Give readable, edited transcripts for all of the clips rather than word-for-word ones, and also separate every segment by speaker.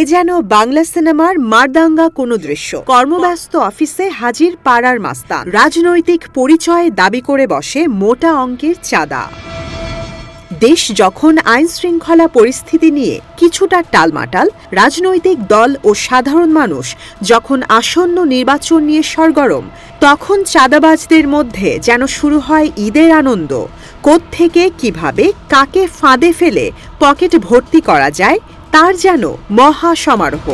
Speaker 1: এ যেন বাংলা সিনেমার মারদাঙ্গা কোনো দৃশ্য। কর্মব্যস্ত অফিসে হাজির পাড়ার মাস্তান, রাজনৈতিক পরিচয় দাবি করে বসে মোটা অঙ্কের চাঁদা। দেশ যখন আইন শৃঙ্খলা পরিস্থিতি নিয়ে কিছুটা টালমাটাল, রাজনৈতিক দল ও সাধারণ মানুষ যখন আসন্ন নির্বাচন নিয়ে সরগরম, তখন চাঁদাবাজদের মধ্যে যেন শুরু হয় ঈদের আনন্দ। কোত্থেকে কিভাবে কাকে ফাঁদে ফেলে পকেট ভর্তি করা যায় তার যেন মহা সমারোহ।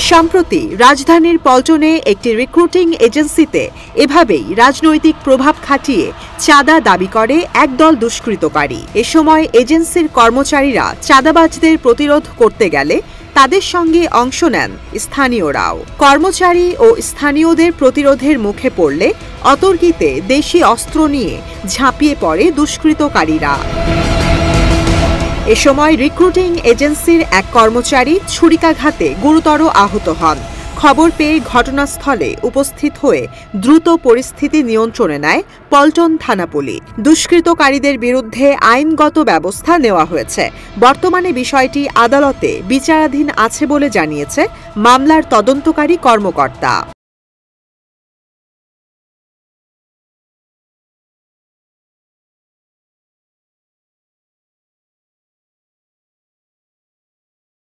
Speaker 1: সম্প্রতি রাজধানীর পল্টনে একটি রিক্রুটিং এজেন্সিতে এভাবেই রাজনৈতিক প্রভাব খাটিয়ে চাঁদা দাবি করে একদল দুষ্কৃতকারী। এ সময় এজেন্সির কর্মচারীরা চাঁদাবাজদের প্রতিরোধ করতে গেলে তাদের সঙ্গে অংশ নেন স্থানীয়রাও। কর্মচারী ও স্থানীয়দের প্রতিরোধের মুখে পড়লে অতর্কিতে দেশি অস্ত্র নিয়ে ঝাঁপিয়ে পড়ে দুষ্কৃতকারীরা। এ সময় রিক্রুটিং এজেন্সির এক কর্মচারী ছুরিকাঘাতে গুরুতর আহত হন। খবর পেয়ে ঘটনাস্থলে উপস্থিত হয়ে দ্রুত পরিস্থিতি নিয়ন্ত্রণে নেয় পল্টন থানা পুলিশ। দুষ্কৃতকারীদের বিরুদ্ধে আইনগত ব্যবস্থা নেওয়া হয়েছে। বর্তমানে বিষয়টি আদালতে বিচারাধীন আছে বলে জানিয়েছে মামলার তদন্তকারী কর্মকর্তা।